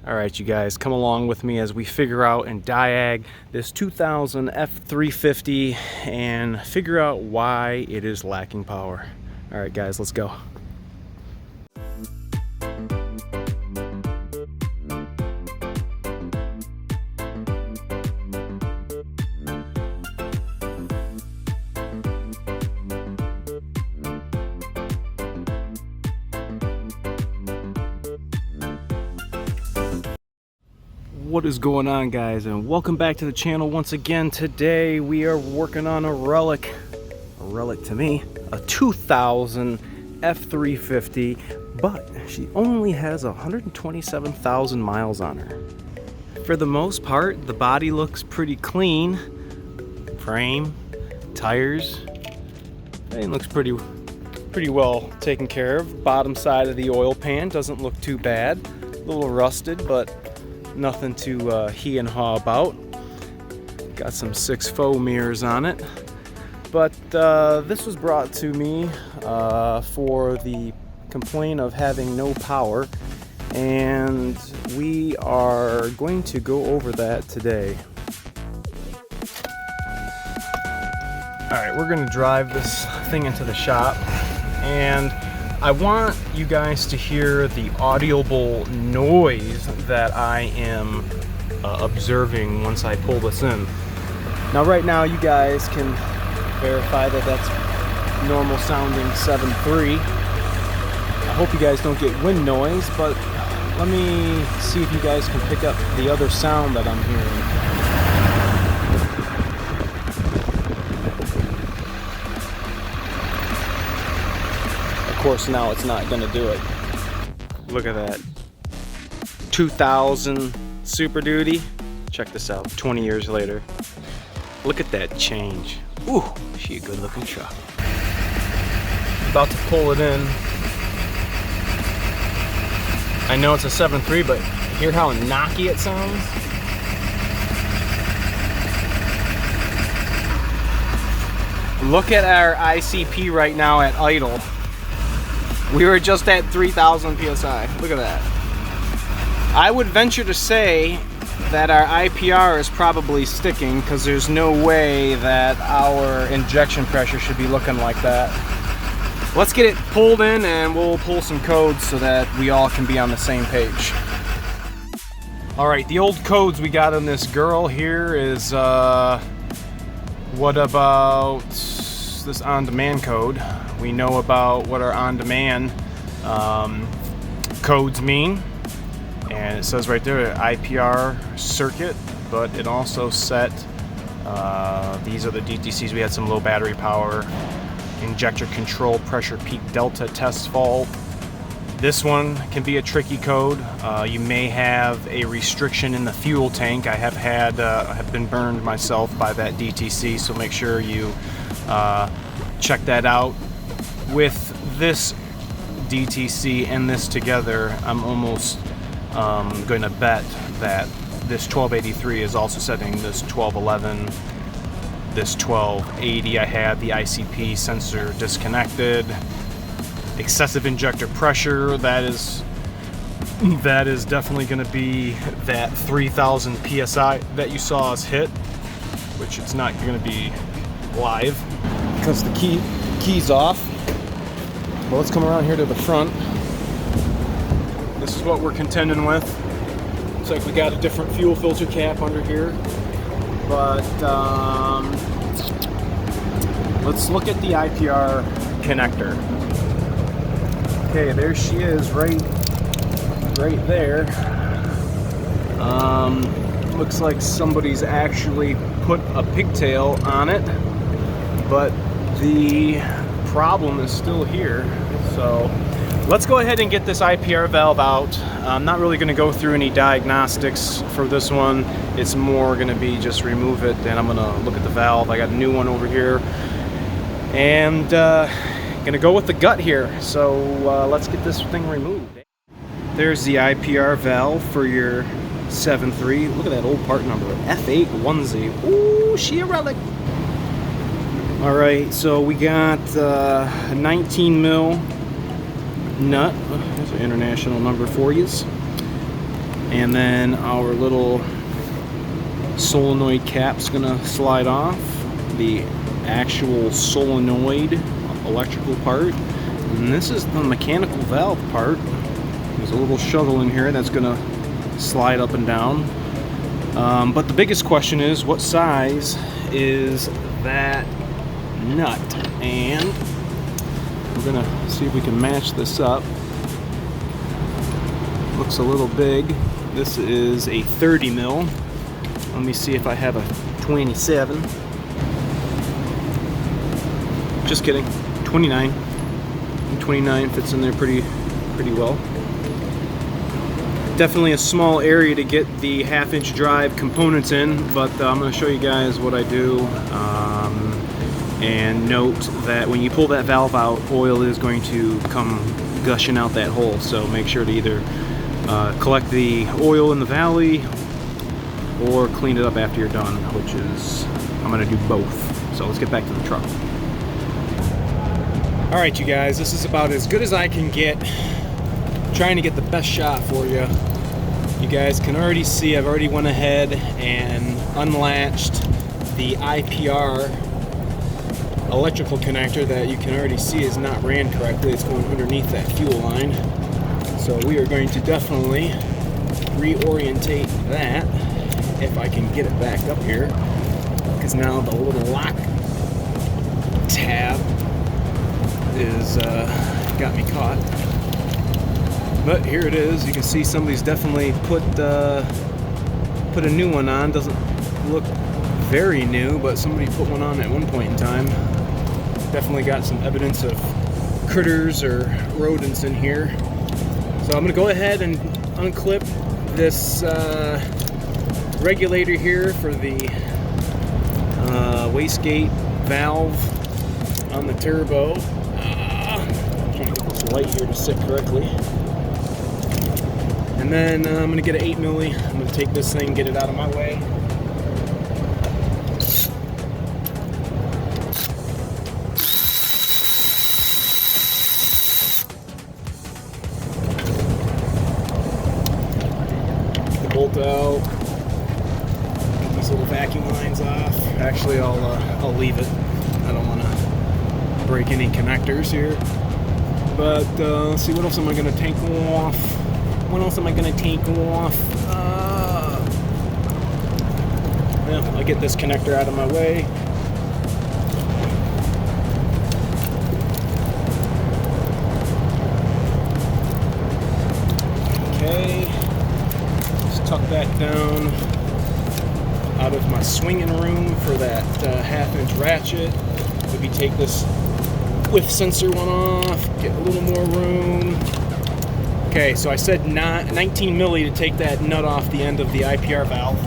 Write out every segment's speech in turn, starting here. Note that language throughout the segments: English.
All right, you guys, come along with me as we figure out and diag this 2000 F350 and figure out why it is lacking power. All right, guys, let's go. What is going on, guys, and welcome back to the channel once again. Today we are working on a relic to me, a 2000 F350, but she only has 127,000 miles on her. For the most part, the body looks pretty clean. Frame, tires, everything looks pretty well taken care of. Bottom side of the oil pan doesn't look too bad. A little rusted, but nothing to he and haw about. Got some 6 faux mirrors on it. But this was brought to me for the complaint of having no power, and we are going to go over that today. Alright, we're going to drive this thing into the shop, and I want you guys to hear the audible noise that I am observing once I pull this in. Now right now you guys can verify that that's normal sounding 7.3. I hope you guys don't get wind noise, but let me see if you guys can pick up the other sound that I'm hearing. Of course, now it's not going to do it. Look at that. 2000 Super Duty. Check this out, 20 years later. Look at that change. Ooh, she a good looking truck. About to pull it in. I know it's a 7.3, but hear how knocky it sounds? Look at our ICP right now at idle. We were just at 3,000 PSI. Look at that. I would venture to say that our IPR is probably sticking, because there's no way that our injection pressure should be looking like that. Let's get it pulled in and we'll pull some codes so that we all can be on the same page. Alright, the old codes we got on this girl here is, what about this on-demand code? We know about what our on-demand codes mean, and it says right there IPR circuit, but it also set these are the DTCs. We had some low battery power, injector control, pressure peak delta test fault. This one can be a tricky code. You may have a restriction in the fuel tank. I have been burned myself by that DTC, so make sure you check that out. With this DTC and this together, I'm almost going to bet that this 1283 is also setting this 1211, this 1280. I had the ICP sensor disconnected. Excessive injector pressure, that is definitely going to be that 3,000 PSI that you saw us hit, which it's not going to be live because the key's off. Well, let's come around here to the front. This is what we're contending with. Looks like we got a different fuel filter cap under here. But let's look at the IPR connector. Okay, there she is, right there. Looks like somebody's actually put a pigtail on it, but the problem is still here. So let's go ahead and get this IPR valve out. I'm not really going to go through any diagnostics for this one. It's more going to be just remove it, and I'm going to look at the valve. I got a new one over here, and going to go with the gut here. So let's get this thing removed. There's the IPR valve for your 7.3. Look at that old part number, F810. Ooh, she a relic. All right, so we got a 19 mil nut. There's an international number for you. And then our little solenoid cap's gonna slide off. The actual solenoid electrical part. And this is the mechanical valve part. There's a little shuttle in here that's gonna slide up and down. But the biggest question is, what size is that nut? And we're gonna see if we can match this up. Looks a little big. This is a 30 mil. Let me see if I have a 27. Just kidding, 29. And 29 fits in there pretty well. Definitely a small area to get the 1/2-inch drive components in, but I'm going to show you guys what I do. And note that when you pull that valve out, oil is going to come gushing out that hole. So make sure to either collect the oil in the valley or clean it up after you're done, which is, I'm going to do both. So let's get back to the truck. Alright you guys, this is about as good as I can get. Trying to get the best shot for you. You guys can already see I've already went ahead and unlatched the IPR electrical connector that you can already see is not ran correctly. It's going underneath that fuel line. So we are going to definitely reorientate that if I can get it back up here, because now the little lock tab is got me caught. But here it is. You can see somebody's definitely put a new one on. Doesn't look very new, but somebody put one on at one point in time. Definitely got some evidence of critters or rodents in here. So I'm gonna go ahead and unclip this regulator here for the wastegate valve on the turbo. I'm trying to get this light here to sit correctly. And then I'm going to get an 8 milli. I'm going to take this thing, get it out of my way. Get the bolt out. Get these little vacuum lines off. Actually, I'll leave it. I don't want to break any connectors here. But let's see, what else am I going to take off? What else am I going to take off? Yeah, I'll get this connector out of my way. Okay. Just tuck that down out of my swinging room for that 1/2-inch ratchet. Maybe take this whiff sensor one off, get a little more room. Okay, so I said 19 milli to take that nut off the end of the IPR valve.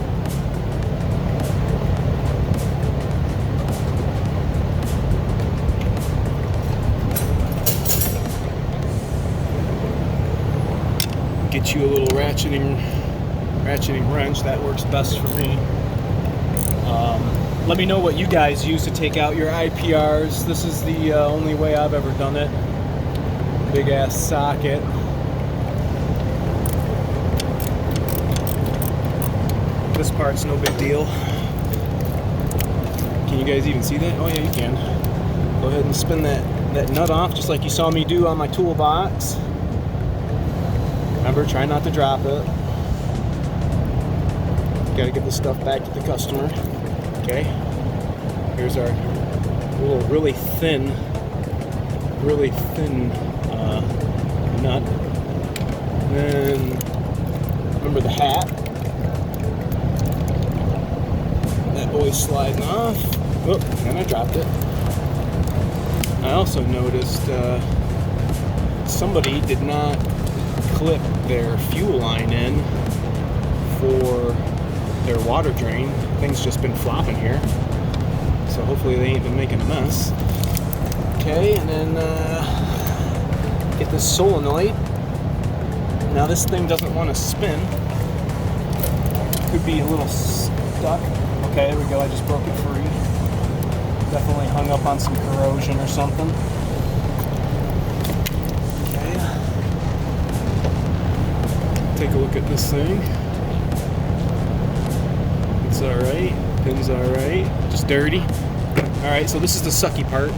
Get you a little ratcheting wrench. That works best for me. Let me know what you guys use to take out your IPRs. This is the only way I've ever done it. Big ass socket. This part's no big deal. Can you guys even see that? Oh yeah, you can. Go ahead and spin that nut off just like you saw me do on my toolbox. Remember, try not to drop it. Gotta get this stuff back to the customer. Okay. Here's our little really thin nut. And then remember the hat. That boy's sliding off. Oh, and I dropped it. I also noticed somebody did not clip their fuel line in for their water drain. Things just been flopping here. So hopefully they ain't been making a mess. Okay, and then get this solenoid. Now this thing doesn't want to spin. Could be a little stuck. Okay, there we go, I just broke it free. Definitely hung up on some corrosion or something. Okay. Take a look at this thing. It's alright. Pin's alright. Just dirty. Alright, so this is the sucky part.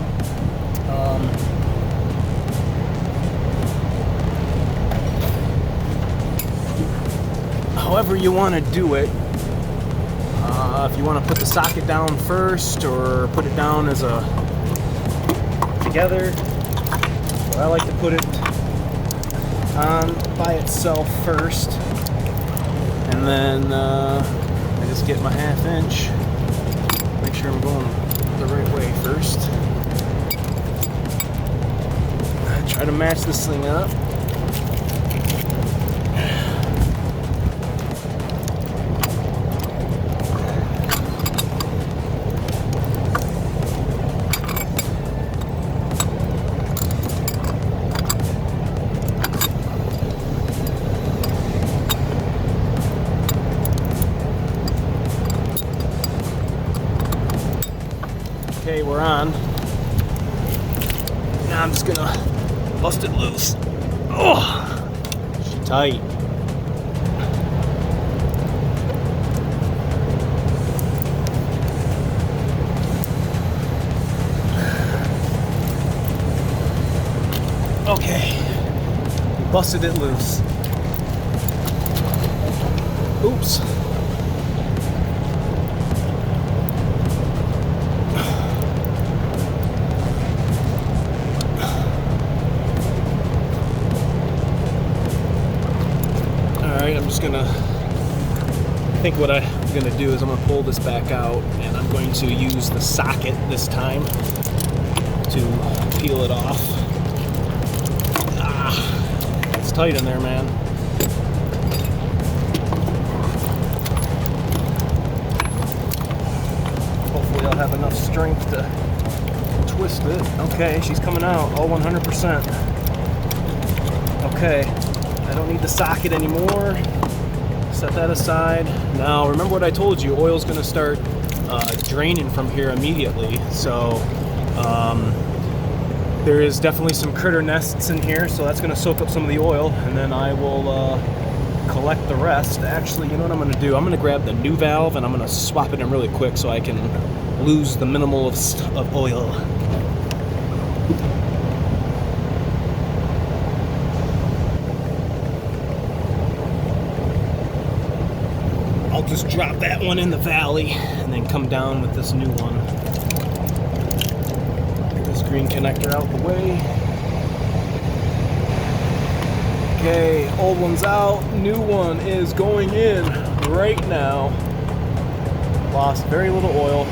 However you want to do it. If you want to put the socket down first or put it down as a together, I like to put it on by itself first, and then I just get my 1/2 inch, make sure I'm going the right way first. I try to match this thing up. Okay, we're on. Now I'm just gonna bust it loose. Oh, she's tight. Okay, busted it loose. Oops. I'm just gonna, I think what I'm gonna do is I'm gonna pull this back out, and I'm going to use the socket this time to peel it off. Ah, it's tight in there, man. Hopefully I'll have enough strength to twist it. Okay, she's coming out, all 100%. Okay. I don't need the socket anymore. Set that aside. Now, remember what I told you, oil's gonna start draining from here immediately. So there is definitely some critter nests in here, so that's gonna soak up some of the oil, and then I will collect the rest. Actually, you know what I'm gonna do? I'm gonna grab the new valve and I'm gonna swap it in really quick so I can lose the minimal of oil. I'll just drop that one in the valley and then come down with this new one. Get this green connector out the way. Okay, old one's out, new one is going in right now. Lost very little oil.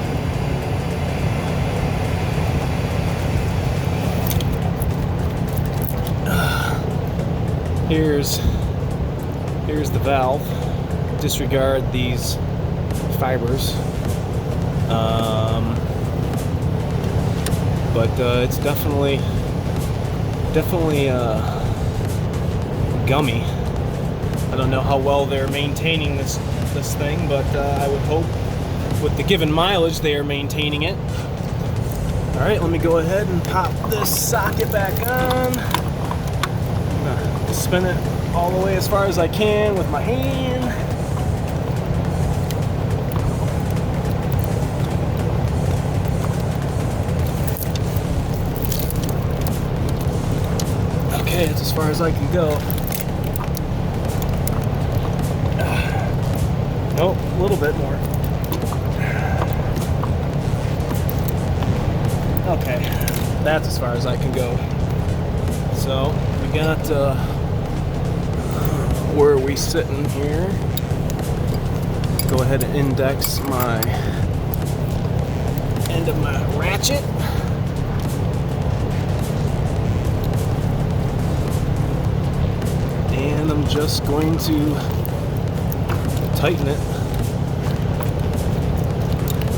Here's the valve. Disregard these fibers, but it's definitely gummy. I don't know how well they're maintaining this thing, but I would hope with the given mileage they are maintaining it. All right, let me go ahead and pop this socket back on. I'm gonna spin it all the way as far as I can with my hand. Okay, that's as far as I can go. Nope, a little bit more. Okay, that's as far as I can go. So, we got, where are we sitting here? Go ahead and index my end of my ratchet. And I'm just going to tighten it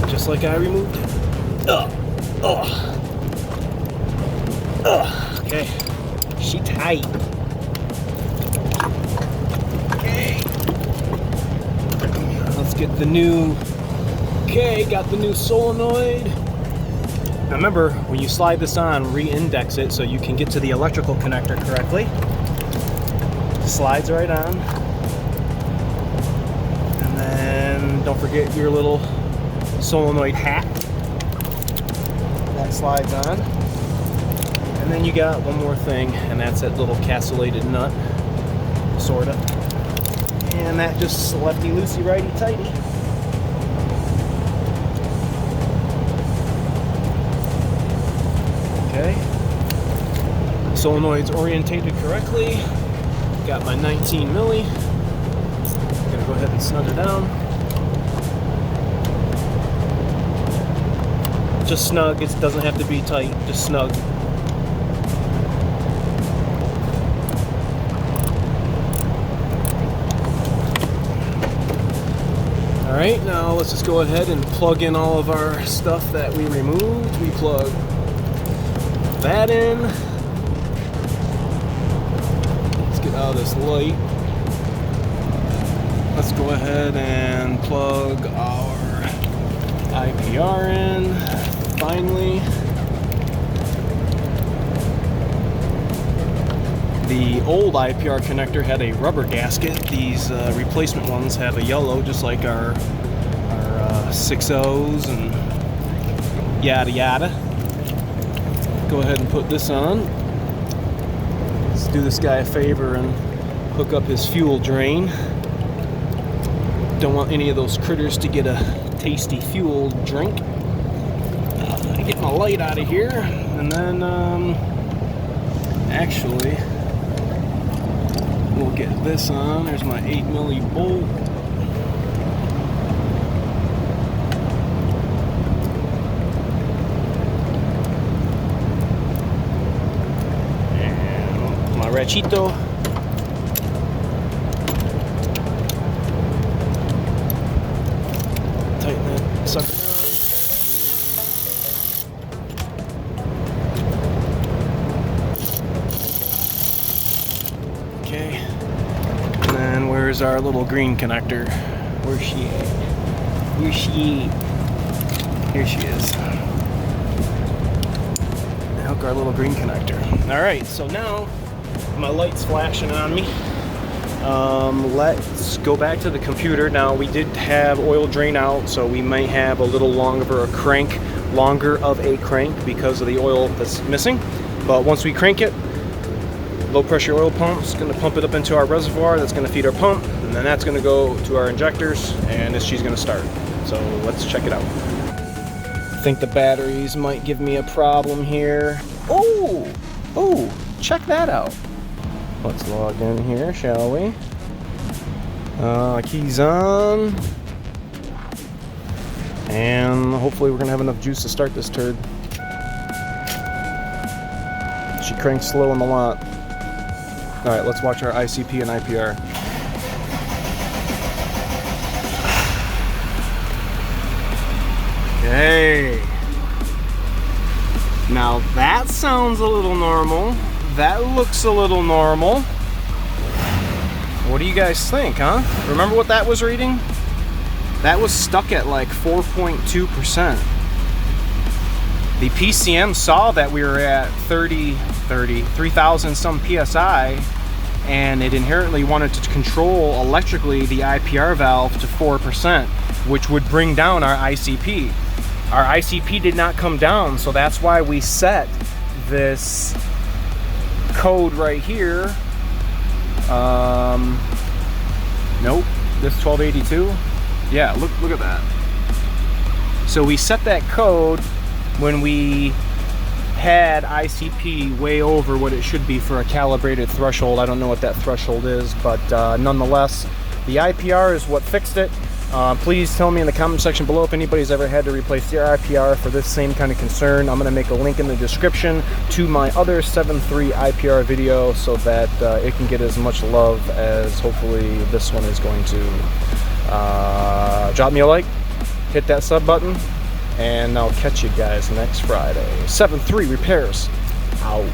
just like I removed it. Okay, she tight. Okay, let's get the new. Okay, got the new solenoid. Now remember, when you slide this on, re-index it so you can get to the electrical connector correctly. Slides right on, and then And don't forget your little solenoid hat. That slides on. And then you got one more thing, and that's that little castellated nut, sorta. And that just lefty-loosey, righty-tighty. Okay. Solenoid's orientated correctly. Got my 19 milli. Gonna go ahead and snug her down. Just snug, it doesn't have to be tight, just snug. Alright, now let's just go ahead and plug in all of our stuff that we removed. We plug that in. Let's get out of this light. Let's go ahead and plug our IPR in. Finally, the old IPR connector had a rubber gasket. These replacement ones have a yellow, just like our 6.0s and yada yada. Go ahead and put this on. Let's do this guy a favor and hook up his fuel drain. Don't want any of those critters to get a tasty fuel drink. Get my light out of here, and then actually we'll get this on. There's my 8 milli bolt. And my ratchito. Tighten that sucker down. Okay, and then where's our little green connector? Where's she at? Where's she at? Here she is. Hook our little green connector. Alright, so now my light's flashing on me. Let's go back to the computer. Now, we did have oil drain out, so we might have a little longer of a crank because of the oil that's missing. But once we crank it, low pressure oil pump is going to pump it up into our reservoir. That's going to feed our pump, and then that's going to go to our injectors, and she's going to start. So let's check it out. I think the batteries might give me a problem here. Oh, check that out. Let's log in here, shall we? Keys on. And hopefully we're going to have enough juice to start this turd. She cranks slow on the lot. Alright, let's watch our ICP and IPR. Okay. Now that sounds a little normal. That looks a little normal. What do you guys think, huh? Remember what that was reading? That was stuck at like 4.2%. The PCM saw that we were at 3,000 some PSI, and it inherently wanted to control electrically the IPR valve to 4%, which would bring down our ICP. Our ICP did not come down, so that's why we set this code right here. Nope, this 1282. Yeah, look at that. So we set that code when we had ICP way over what it should be for a calibrated threshold. I don't know what that threshold is, but nonetheless, the IPR is what fixed it. Please tell me in the comment section below if anybody's ever had to replace their IPR for this same kind of concern. I'm going to make a link in the description to my other 7.3 IPR video so that it can get as much love as hopefully this one is going to. Drop me a like, hit that sub button, and I'll catch you guys next Friday. 7.3 repairs out.